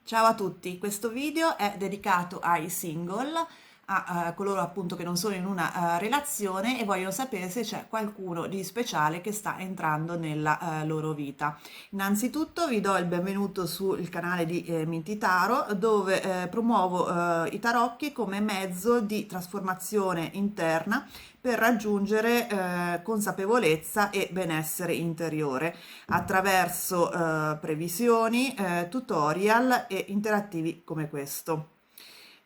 Ciao a tutti, questo video è dedicato ai single, a coloro appunto che non sono in una relazione e vogliono sapere se c'è qualcuno di speciale che sta entrando nella loro vita. Innanzitutto vi do il benvenuto sul canale di Minty Tarot, dove promuovo i tarocchi come mezzo di trasformazione interna per raggiungere consapevolezza e benessere interiore attraverso previsioni, tutorial e interattivi come questo.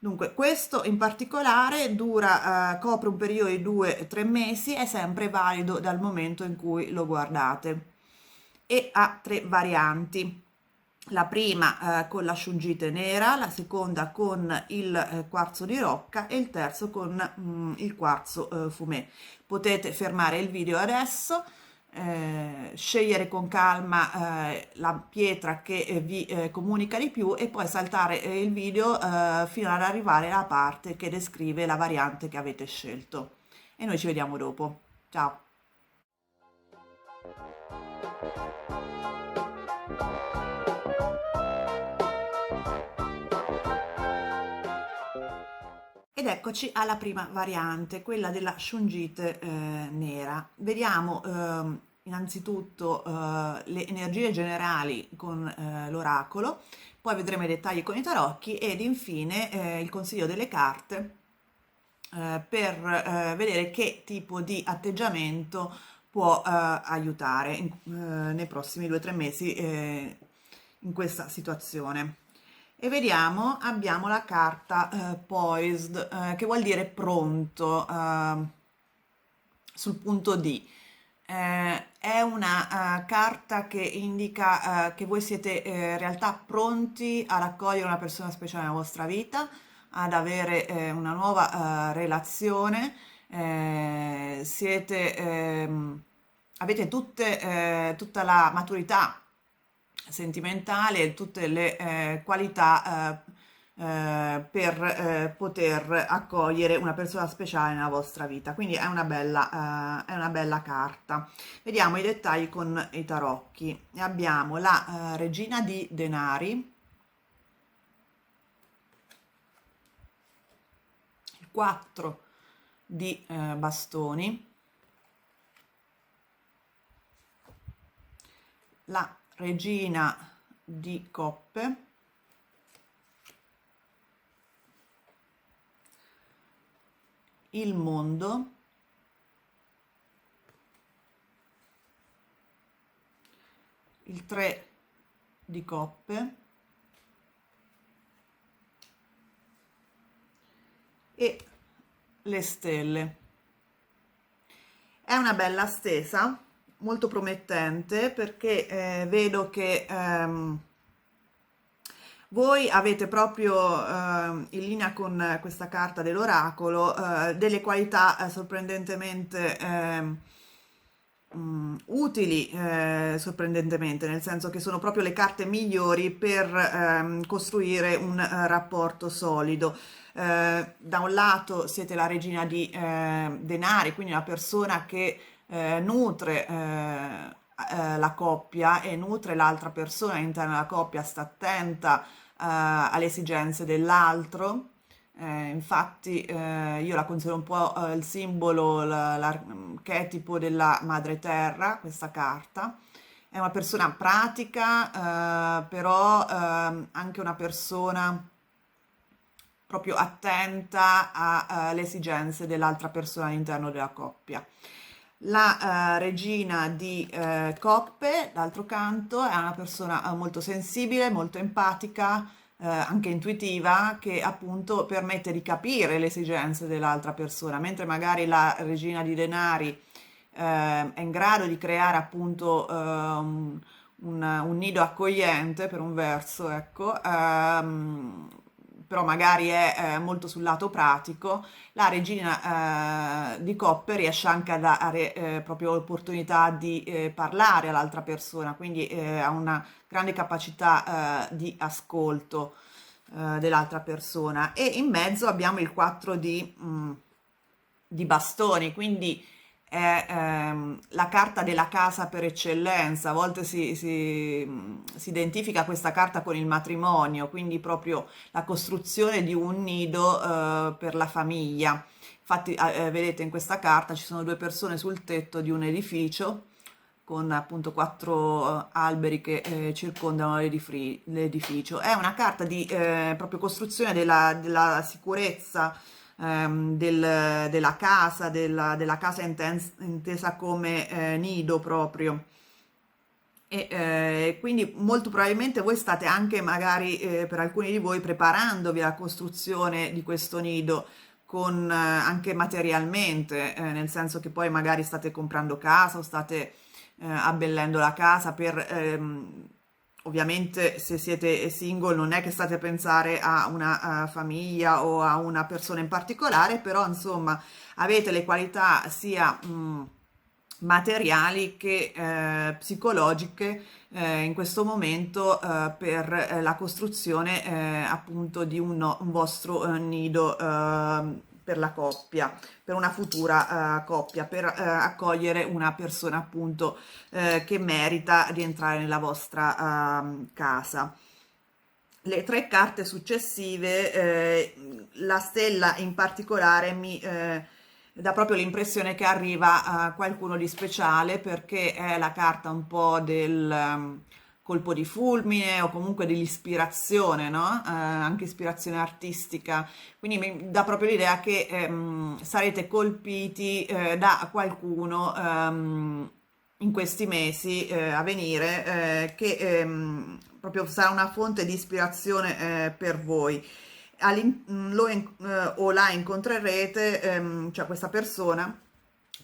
Dunque, questo in particolare dura, copre un periodo di 2-3 mesi, è sempre valido dal momento in cui lo guardate e ha tre varianti. La prima con la shungite nera, la seconda con il quarzo di rocca e il terzo con il quarzo fumé. Potete fermare il video adesso, scegliere con calma la pietra che vi comunica di più e poi saltare il video fino ad arrivare alla parte che descrive la variante che avete scelto. E noi ci vediamo dopo. Ciao! Ed eccoci alla prima variante, quella della shungite nera. Vediamo innanzitutto le energie generali con l'oracolo, poi vedremo i dettagli con i tarocchi ed infine il consiglio delle carte per vedere che tipo di atteggiamento può aiutare nei prossimi 2-3 mesi in questa situazione. E vediamo, abbiamo la carta poised, che vuol dire pronto, sul punto D. È una carta che indica che voi siete in realtà pronti ad accogliere una persona speciale nella vostra vita, ad avere una nuova relazione, avete tutta la maturità sentimentale, tutte le qualità per poter accogliere una persona speciale nella vostra vita. Quindi è una bella carta. Vediamo i dettagli con i tarocchi. Abbiamo la regina di denari, il 4 di bastoni, la regina di coppe, il mondo, il 3 di coppe e le stelle. È una bella stesa, molto promettente, perché vedo che voi avete proprio in linea con questa carta dell'oracolo delle qualità sorprendentemente utili, sorprendentemente, nel senso che sono proprio le carte migliori per costruire un rapporto solido. Da un lato siete la regina di denari, quindi una persona che nutre la coppia e nutre l'altra persona all'interno della coppia, sta attenta alle esigenze dell'altro. Infatti io la considero un po' il simbolo, l'archetipo della madre terra, questa carta. È una persona pratica, però anche una persona proprio attenta alle esigenze dell'altra persona all'interno della coppia. La regina di coppe, d'altro canto, è una persona molto sensibile, molto empatica, anche intuitiva, che appunto permette di capire le esigenze dell'altra persona, mentre magari la regina di denari è in grado di creare appunto un nido accogliente per un verso, ecco, però magari è molto sul lato pratico. La regina di coppe riesce anche a dare proprio l'opportunità di parlare all'altra persona, quindi ha una grande capacità di ascolto dell'altra persona. E in mezzo abbiamo il 4 di bastoni, quindi è la carta della casa per eccellenza. A volte si identifica questa carta con il matrimonio, quindi proprio la costruzione di un nido per la famiglia. Infatti, vedete in questa carta ci sono due persone sul tetto di un edificio con appunto quattro alberi che circondano l'edificio. È una carta di proprio costruzione della sicurezza della casa, della casa intesa come nido proprio. E quindi molto probabilmente voi state anche magari per alcuni di voi preparandovi alla costruzione di questo nido con anche materialmente, nel senso che poi magari state comprando casa o state abbellendo la casa per ovviamente se siete single non è che state a pensare a una famiglia o a una persona in particolare, però insomma avete le qualità sia materiali che psicologiche in questo momento per la costruzione appunto di un vostro nido per la coppia, per una futura coppia, per accogliere una persona appunto che merita di entrare nella vostra casa. Le tre carte successive, la stella in particolare mi dà proprio l'impressione che arriva a qualcuno di speciale perché è la carta un po' del colpo di fulmine o comunque dell'ispirazione, no? Anche ispirazione artistica. Quindi mi dà proprio l'idea che sarete colpiti da qualcuno in questi mesi a venire che proprio sarà una fonte di ispirazione per voi. O la incontrerete, cioè questa persona,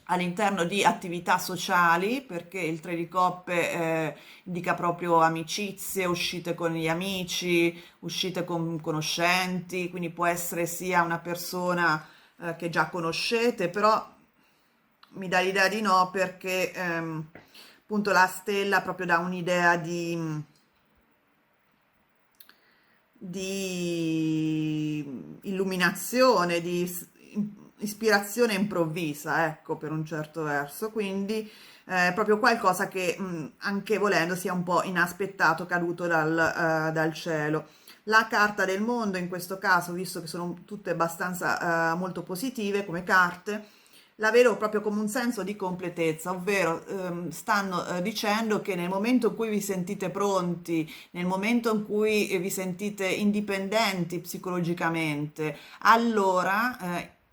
all'interno di attività sociali, perché il 3 di coppe indica proprio amicizie, uscite con gli amici, uscite con conoscenti, quindi può essere sia una persona che già conoscete, però mi dà l'idea di no perché appunto la stella proprio dà un'idea di illuminazione, ispirazione improvvisa, ecco, per un certo verso, quindi proprio qualcosa che anche volendo sia un po' inaspettato, caduto dal cielo. La carta del mondo in questo caso, visto che sono tutte abbastanza molto positive come carte, la vedo proprio come un senso di completezza, ovvero stanno dicendo che nel momento in cui vi sentite pronti, nel momento in cui vi sentite indipendenti psicologicamente, allora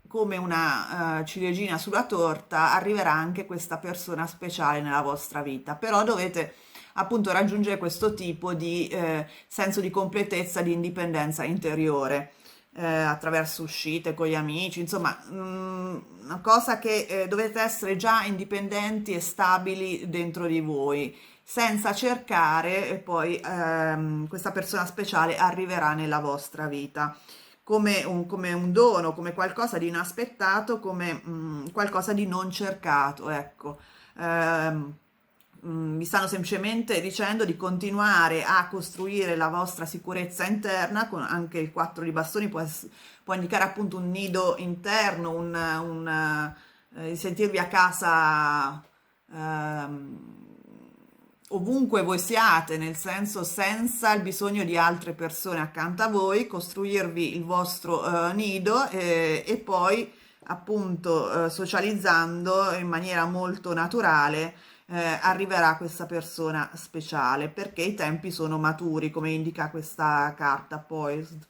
come una ciliegina sulla torta arriverà anche questa persona speciale nella vostra vita. Però dovete appunto raggiungere questo tipo di senso di completezza, di indipendenza interiore attraverso uscite con gli amici, insomma, una cosa che dovete essere già indipendenti e stabili dentro di voi, senza cercare e poi questa persona speciale arriverà nella vostra vita. Come un dono, come qualcosa di inaspettato, come qualcosa di non cercato, ecco. Ehm, Vi stanno semplicemente dicendo di continuare a costruire la vostra sicurezza interna, con anche il 4 di bastoni può indicare appunto un nido interno, di sentirvi a casa ovunque voi siate, nel senso senza il bisogno di altre persone accanto a voi, costruirvi il vostro nido e poi appunto socializzando in maniera molto naturale arriverà questa persona speciale perché i tempi sono maturi, come indica questa carta Poised.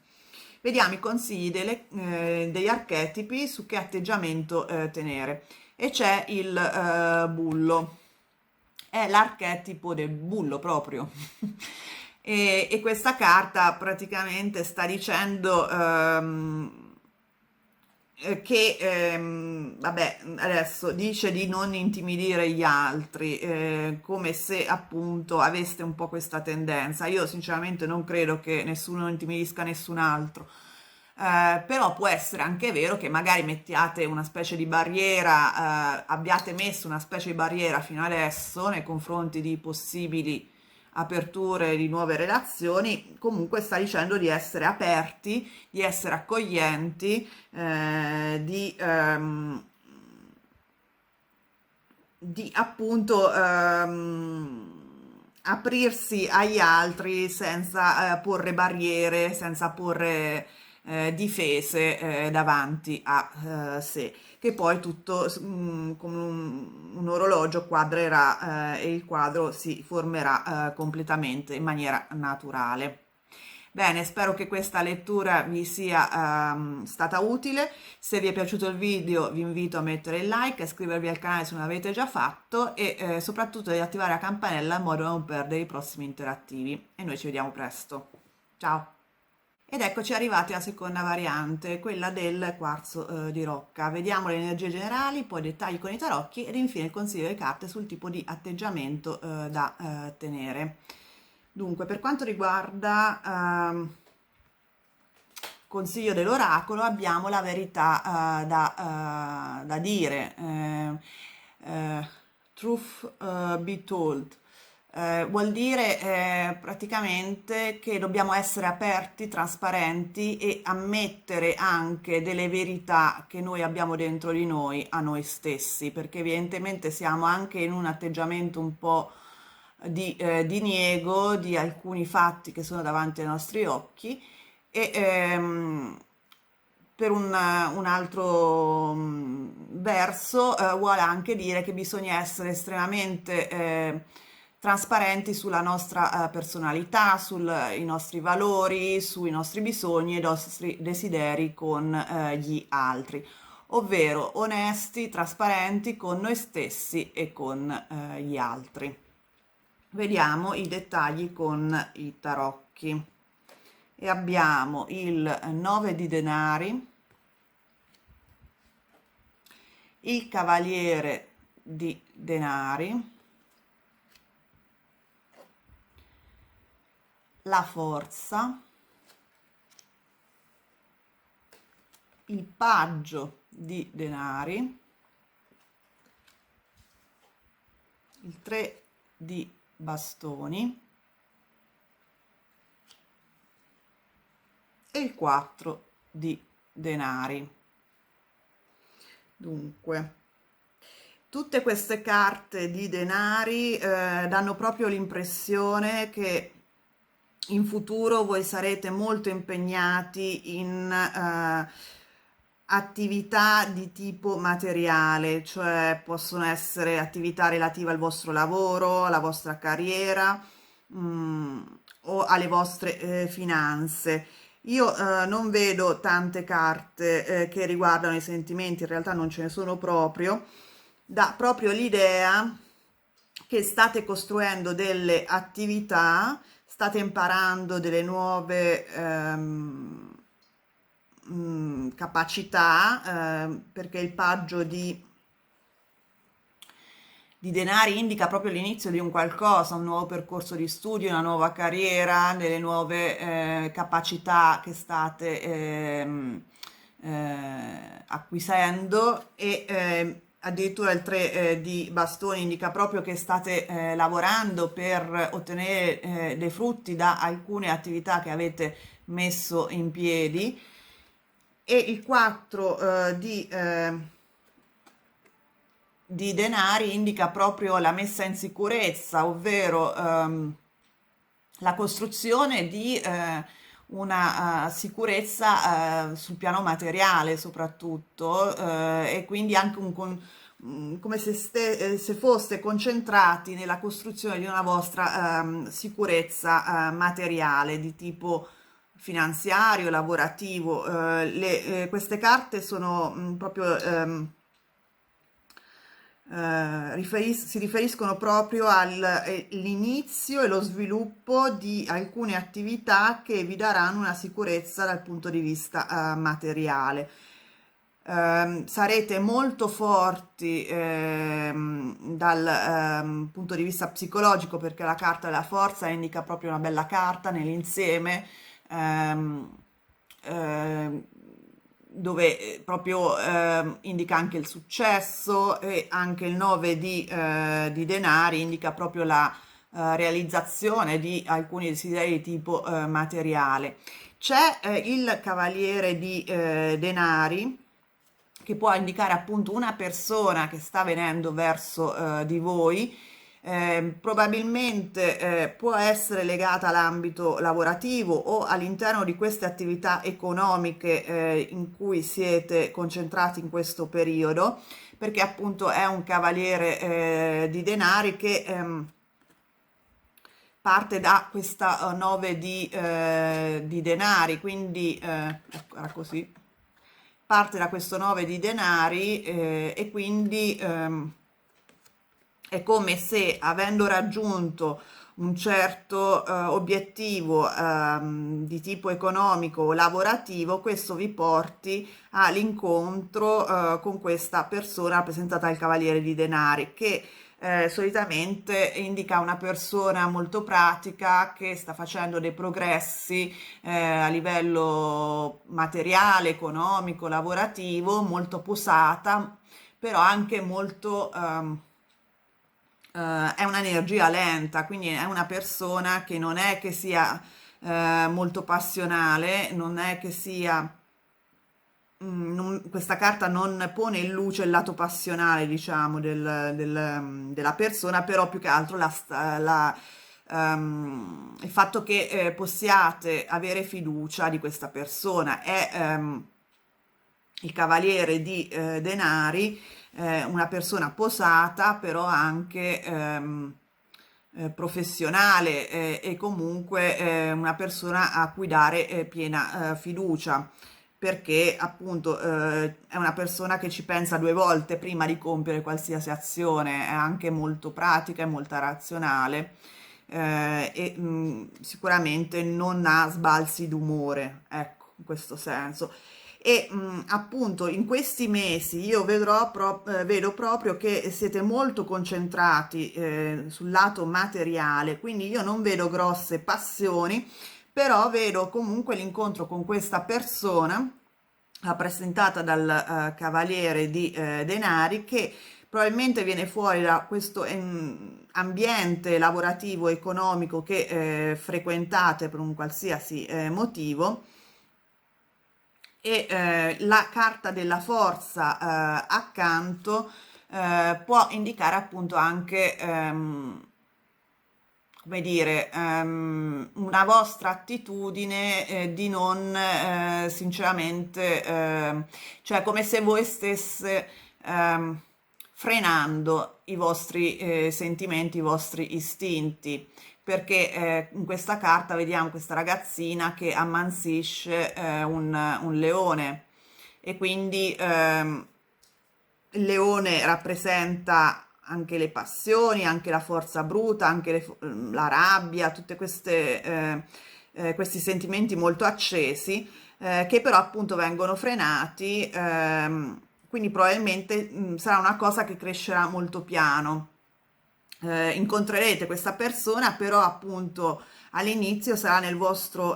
Vediamo i consigli degli archetipi su che atteggiamento tenere. E c'è il bullo, è l'archetipo del bullo proprio. E questa carta praticamente sta dicendo che vabbè, adesso dice di non intimidire gli altri, come se appunto aveste un po' questa tendenza. Io sinceramente non credo che nessuno intimidisca nessun altro. Però può essere anche vero che magari mettiate una specie di barriera, abbiate messo una specie di barriera fino adesso nei confronti di possibili aperture di nuove relazioni, comunque sta dicendo di essere aperti, di essere accoglienti, di di appunto aprirsi agli altri senza porre barriere, senza porre difese davanti a sé, che poi tutto come un orologio quadrerà e il quadro si formerà completamente in maniera naturale. Bene, spero che questa lettura vi sia stata utile. Se vi è piaciuto il video vi invito a mettere il like, a iscrivervi al canale se non l'avete già fatto e soprattutto di attivare la campanella in modo da non perdere i prossimi interattivi. E noi ci vediamo presto. Ciao! Ed eccoci arrivati alla seconda variante, quella del quarzo di rocca. Vediamo le energie generali, poi dettagli con i tarocchi ed infine il consiglio delle carte sul tipo di atteggiamento da tenere. Dunque, per quanto riguarda consiglio dell'oracolo, abbiamo la verità da dire, truth be told. Vuol dire praticamente che dobbiamo essere aperti, trasparenti e ammettere anche delle verità che noi abbiamo dentro di noi a noi stessi, perché evidentemente siamo anche in un atteggiamento un po' di diniego di alcuni fatti che sono davanti ai nostri occhi e per un altro verso vuole anche dire che bisogna essere estremamente trasparenti sulla nostra personalità, sui nostri valori, sui nostri bisogni e i nostri desideri con gli altri, ovvero onesti, trasparenti con noi stessi e con gli altri. Vediamo i dettagli con i tarocchi e abbiamo il 9 di denari, il cavaliere di denari, la forza, il paggio di denari, il 3 di bastoni e il 4 di denari. Dunque, tutte queste carte di denari danno proprio l'impressione che in futuro voi sarete molto impegnati in attività di tipo materiale, cioè possono essere attività relative al vostro lavoro, alla vostra carriera, o alle vostre finanze. Io non vedo tante carte che riguardano i sentimenti, in realtà non ce ne sono proprio, dà proprio l'idea che state costruendo delle attività, state imparando delle nuove capacità, perché il paggio di denari indica proprio l'inizio di un qualcosa, un nuovo percorso di studio, una nuova carriera, delle nuove capacità che state acquisendo e addirittura il 3 di bastoni indica proprio che state lavorando per ottenere dei frutti da alcune attività che avete messo in piedi e il 4 di denari indica proprio la messa in sicurezza, ovvero la costruzione di una sicurezza sul piano materiale soprattutto e quindi anche come se foste concentrati nella costruzione di una vostra sicurezza materiale di tipo finanziario, lavorativo. Queste carte sono proprio si riferiscono proprio all'inizio e lo sviluppo di alcune attività che vi daranno una sicurezza dal punto di vista materiale. Sarete molto forti dal punto di vista psicologico perché la carta della forza indica proprio una bella carta nell'insieme dove proprio indica anche il successo e anche il 9 di denari indica proprio la realizzazione di alcuni desideri di tipo materiale. C'è il cavaliere di denari che può indicare appunto una persona che sta venendo verso di voi. Probabilmente può essere legata all'ambito lavorativo o all'interno di queste attività economiche in cui siete concentrati in questo periodo, perché appunto è un cavaliere di denari che parte da questa 9 di denari, quindi ecco, era così, parte da questo 9 di denari e quindi è come se avendo raggiunto un certo obiettivo di tipo economico o lavorativo, questo vi porti all'incontro con questa persona rappresentata dal Cavaliere di Denari, che solitamente indica una persona molto pratica che sta facendo dei progressi a livello materiale, economico, lavorativo, molto posata, però anche molto è un'energia lenta, quindi è una persona che non è che sia molto passionale, non è che sia questa carta non pone in luce il lato passionale, diciamo, della persona, però più che altro il fatto che possiate avere fiducia di questa persona. È il Cavaliere di Denari, una persona posata, però anche professionale e comunque una persona a cui dare piena fiducia, perché appunto è una persona che ci pensa due volte prima di compiere qualsiasi azione, è anche molto pratica e molto razionale. E sicuramente non ha sbalzi d'umore, ecco, in questo senso. E appunto in questi mesi io vedo proprio che siete molto concentrati sul lato materiale, quindi io non vedo grosse passioni, però vedo comunque l'incontro con questa persona rappresentata dal Cavaliere di Denari, che probabilmente viene fuori da questo ambiente lavorativo economico che frequentate per un qualsiasi motivo, e la carta della forza accanto può indicare appunto anche come dire, una vostra attitudine di non sinceramente, cioè come se voi stesse frenando i vostri sentimenti, i vostri istinti, perché in questa carta vediamo questa ragazzina che ammansisce un leone, e quindi il leone rappresenta anche le passioni, anche la forza bruta, anche la rabbia, tutte questi sentimenti molto accesi che però appunto vengono frenati, quindi probabilmente sarà una cosa che crescerà molto piano. Incontrerete questa persona, però appunto all'inizio sarà nel vostro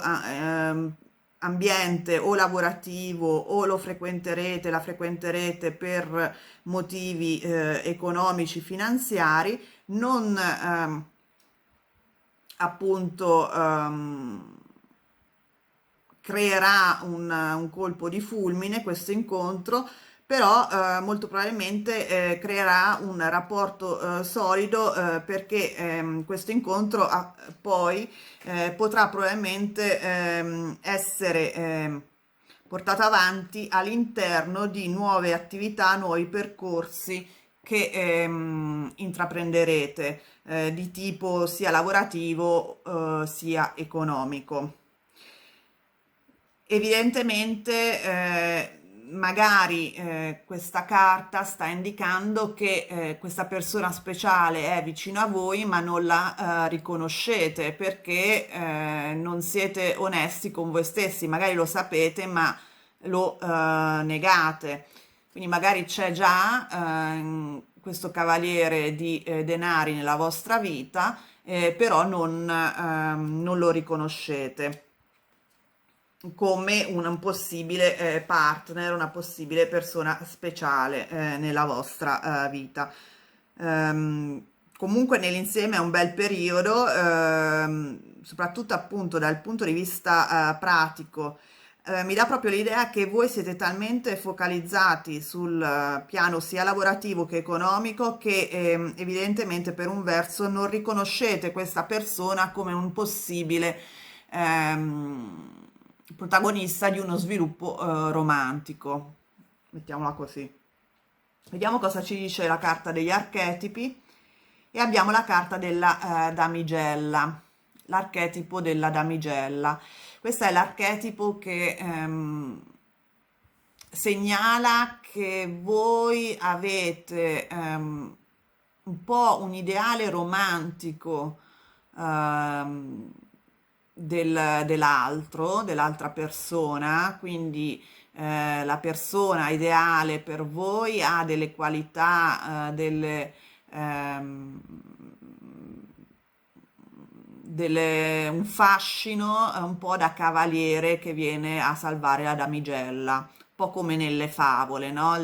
ambiente o lavorativo, o la frequenterete per motivi economici, finanziari, non appunto creerà un colpo di fulmine questo incontro, però molto probabilmente creerà un rapporto solido, perché questo incontro poi potrà probabilmente essere portato avanti all'interno di nuove attività, nuovi percorsi che intraprenderete di tipo sia lavorativo sia economico. Evidentemente, magari questa carta sta indicando che questa persona speciale è vicino a voi, ma non la riconoscete perché non siete onesti con voi stessi. Magari lo sapete, ma lo negate. Quindi magari c'è già questo cavaliere di denari nella vostra vita, però non lo riconoscete come un possibile partner, una possibile persona speciale nella vostra vita. Comunque nell'insieme è un bel periodo, soprattutto appunto dal punto di vista pratico. mi dà proprio l'idea che voi siete talmente focalizzati sul piano sia lavorativo che economico che evidentemente per un verso non riconoscete questa persona come un possibile protagonista di uno sviluppo romantico, mettiamola così. Vediamo cosa ci dice la carta degli archetipi e abbiamo la carta della damigella, l'archetipo della damigella. Questo è l'archetipo che segnala che voi avete un po' un ideale romantico dell'altra persona, quindi la persona ideale per voi ha delle qualità, ehm, un fascino un po' da cavaliere che viene a salvare la damigella, un po' come nelle favole, no?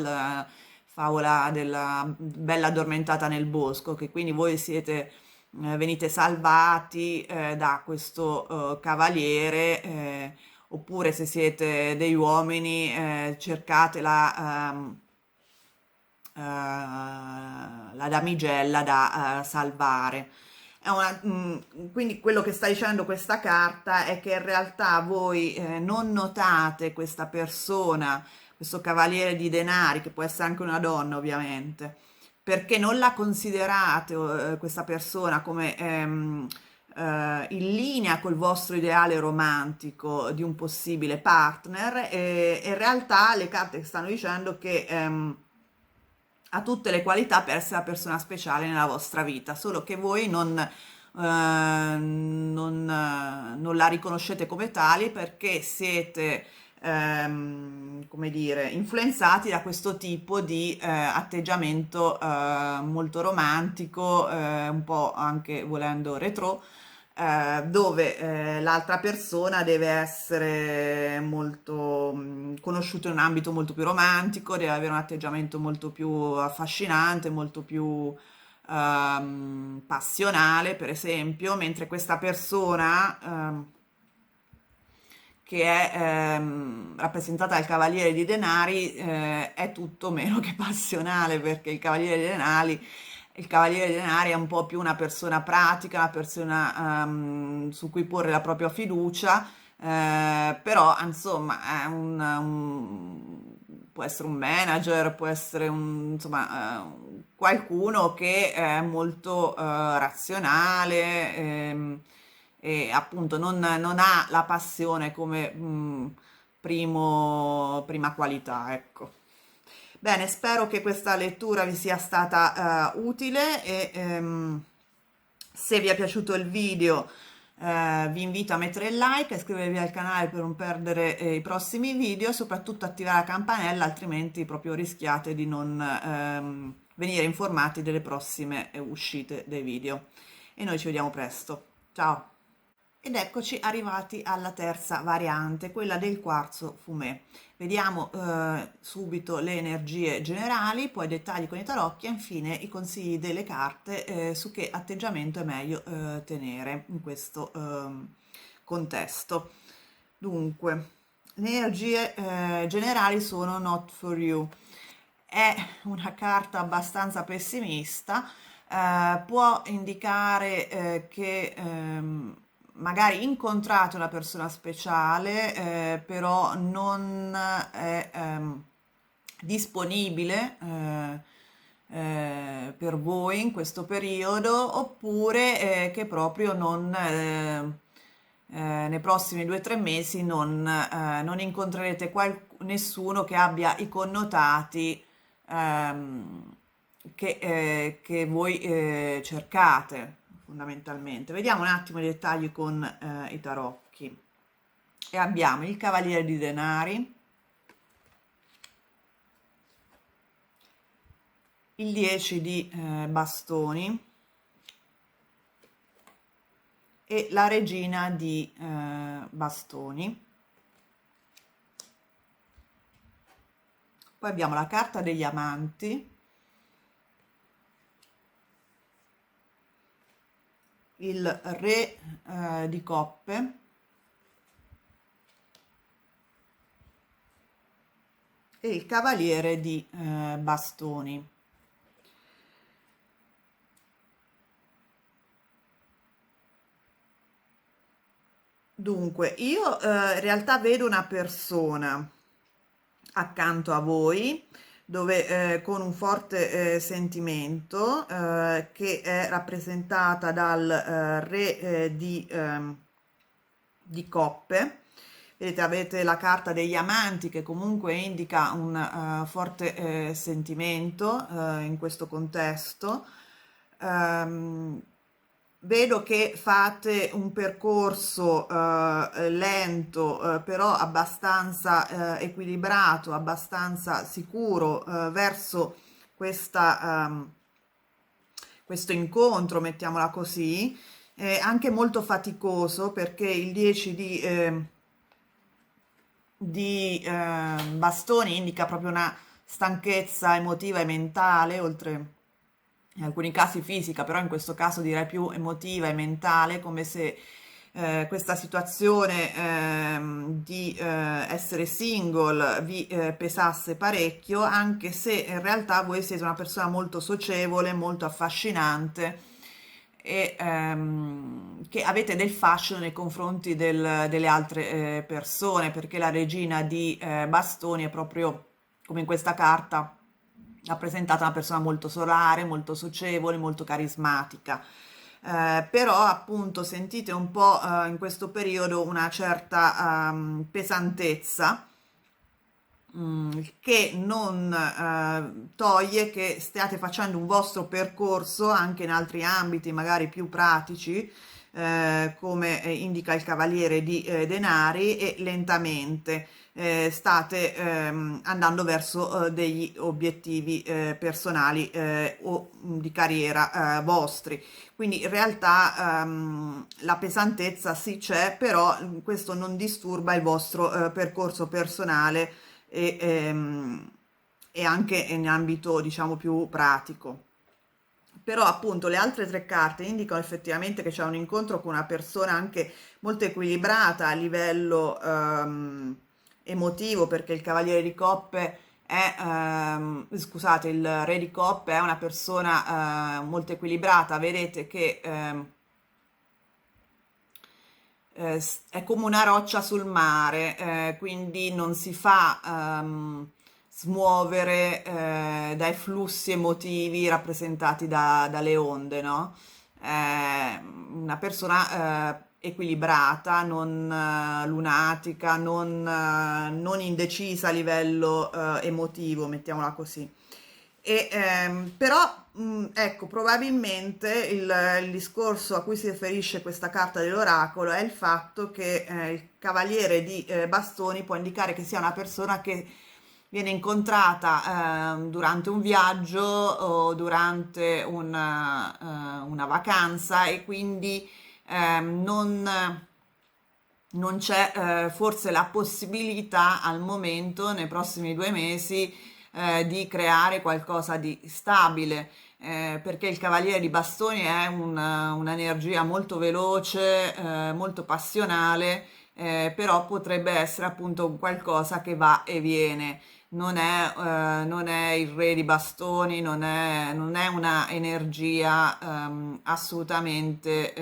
Favola della bella addormentata nel bosco, che quindi voi siete, venite salvati da questo cavaliere, oppure se siete degli uomini, cercate la damigella da salvare. Quindi quello che sta dicendo questa carta è che in realtà voi non notate questa persona, questo cavaliere di denari, che può essere anche una donna ovviamente, perché non la considerate questa persona come in linea col vostro ideale romantico di un possibile partner e in realtà le carte stanno dicendo che ha tutte le qualità per essere la persona speciale nella vostra vita, solo che voi non la riconoscete come tali perché siete, come dire, influenzati da questo tipo di atteggiamento molto romantico, un po' anche volendo retro, dove l'altra persona deve essere molto conosciuta in un ambito molto più romantico, deve avere un atteggiamento molto più affascinante, molto più passionale, per esempio, mentre questa persona che è rappresentata dal Cavaliere di Denari, è tutto meno che passionale, perché il Cavaliere di Denari è un po' più una persona pratica, una persona su cui porre la propria fiducia, però insomma è può essere un manager, può essere insomma, qualcuno che è molto razionale. E appunto non ha la passione come prima qualità, ecco. Bene, spero che questa lettura vi sia stata utile e se vi è piaciuto il video vi invito a mettere il like e iscrivervi al canale per non perdere i prossimi video e soprattutto attivare la campanella, altrimenti proprio rischiate di non venire informati delle prossime uscite dei video. E noi ci vediamo presto. Ciao! Ed eccoci arrivati alla terza variante, quella del quarzo fumé. Vediamo subito le energie generali, poi i dettagli con i tarocchi e infine i consigli delle carte su che atteggiamento è meglio tenere in questo contesto. Dunque, le energie generali sono Not for You. È una carta abbastanza pessimista, può indicare che magari incontrate una persona speciale, però non è disponibile per voi in questo periodo, oppure che proprio nei prossimi 2 o 3 mesi non incontrerete nessuno che abbia i connotati che voi cercate fondamentalmente. Vediamo un attimo i dettagli con i tarocchi. E abbiamo il Cavaliere di Denari, il 10 di bastoni e la Regina di bastoni. Poi abbiamo la carta degli amanti, il Re di coppe e il cavaliere di bastoni. Dunque, io in realtà vedo una persona accanto a voi, dove con un forte sentimento che è rappresentata dal re di coppe. Vedete, avete la carta degli amanti che comunque indica un forte sentimento in questo contesto. Ehm, Vedo che fate un percorso lento, però abbastanza equilibrato, abbastanza sicuro verso questo incontro, mettiamola così, anche molto faticoso perché il 10 di bastoni indica proprio una stanchezza emotiva e mentale, oltre in alcuni casi fisica, però in questo caso direi più emotiva e mentale, come se questa situazione di essere single vi pesasse parecchio, anche se in realtà voi siete una persona molto socievole, molto affascinante e che avete del fascino nei confronti delle altre persone, perché la regina di bastoni è proprio come in questa carta rappresentata una persona molto solare, molto socievole, molto carismatica. Però appunto sentite un po' in questo periodo una certa pesantezza che non toglie che stiate facendo un vostro percorso anche in altri ambiti, magari più pratici, come indica il Cavaliere di Denari, e lentamente state andando verso degli obiettivi personali o di carriera vostri. Quindi in realtà la pesantezza sì c'è, però questo non disturba il vostro percorso personale e, e anche in ambito diciamo più pratico. Però appunto le altre tre carte indicano effettivamente che c'è un incontro con una persona anche molto equilibrata a livello emotivo, perché il Cavaliere di Coppe è, scusate, il Re di Coppe è una persona molto equilibrata. Vedete che è come una roccia sul mare, quindi non si fa smuovere dai flussi emotivi rappresentati dalle onde, no? Una persona equilibrata, non lunatica, non indecisa a livello emotivo, mettiamola così. Però, ecco, probabilmente il discorso a cui si riferisce questa carta dell'oracolo è il fatto che il cavaliere di bastoni può indicare che sia una persona che viene incontrata durante un viaggio o durante una vacanza, e quindi non c'è forse la possibilità al momento, nei prossimi 2 mesi, di creare qualcosa di stabile, perché il Cavaliere di Bastoni è un'energia molto veloce, molto passionale, però potrebbe essere appunto un qualcosa che va e viene. Non è il Re di Bastoni, non è una energia assolutamente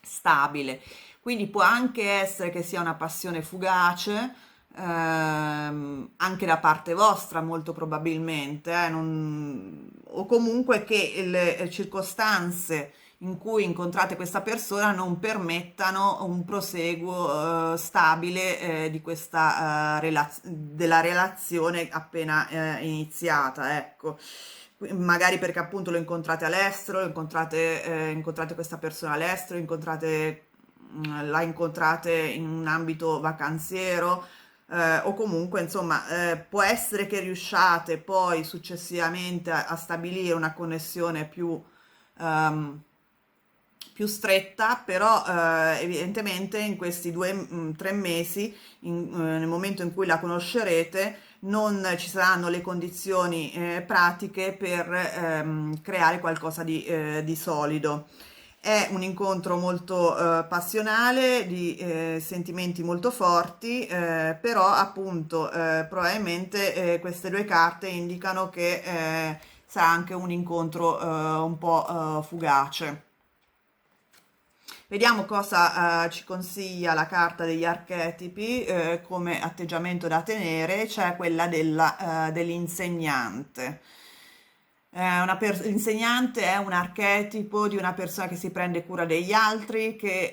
stabile. Quindi può anche essere che sia una passione fugace, anche da parte vostra, molto probabilmente, o comunque che le circostanze in cui incontrate questa persona non permettano un proseguo stabile di questa della relazione appena iniziata, ecco. Magari perché appunto lo incontrate all'estero, incontrate questa persona all'estero, la incontrate in un ambito vacanziero, o comunque insomma può essere che riusciate poi successivamente a stabilire una connessione ehm, più stretta, però evidentemente in questi 3 mesi, nel momento in cui la conoscerete, non ci saranno le condizioni pratiche per creare qualcosa di solido. È un incontro molto passionale, di sentimenti molto forti, però appunto probabilmente queste due carte indicano che sarà anche un incontro un po' fugace. Vediamo cosa ci consiglia la carta degli archetipi come atteggiamento da tenere, cioè quella dell'insegnante. L'insegnante è un archetipo di una persona che si prende cura degli altri, che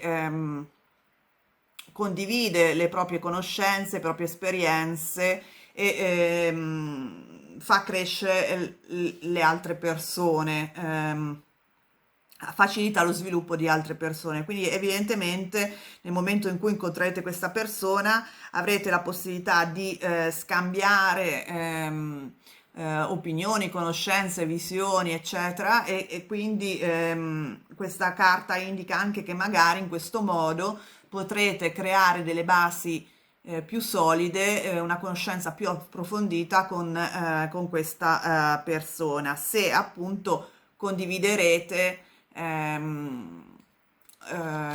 condivide le proprie conoscenze, le proprie esperienze e fa crescere le altre persone. Facilita lo sviluppo di altre persone. Quindi evidentemente nel momento in cui incontrerete questa persona avrete la possibilità di scambiare opinioni, conoscenze, visioni, eccetera, e quindi questa carta indica anche che magari in questo modo potrete creare delle basi più solide, una conoscenza più approfondita con questa persona, se appunto condividerete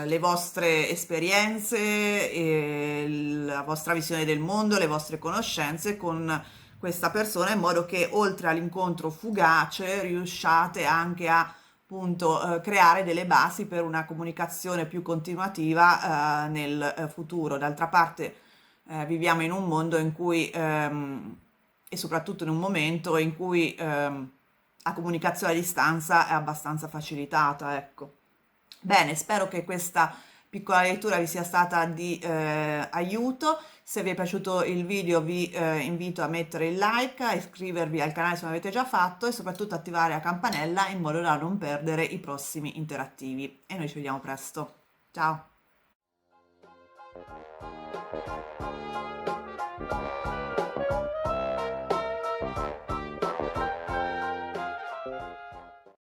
le vostre esperienze, e la vostra visione del mondo, le vostre conoscenze con questa persona, in modo che oltre all'incontro fugace riusciate anche a appunto creare delle basi per una comunicazione più continuativa nel futuro. D'altra parte viviamo in un mondo in cui e soprattutto in un momento in cui la comunicazione a distanza è abbastanza facilitata, ecco. Bene, spero che questa piccola lettura vi sia stata di aiuto. Se vi è piaciuto il video vi invito a mettere il like, a iscrivervi al canale se non l'avete già fatto e soprattutto attivare la campanella in modo da non perdere i prossimi interattivi. E noi ci vediamo presto. Ciao!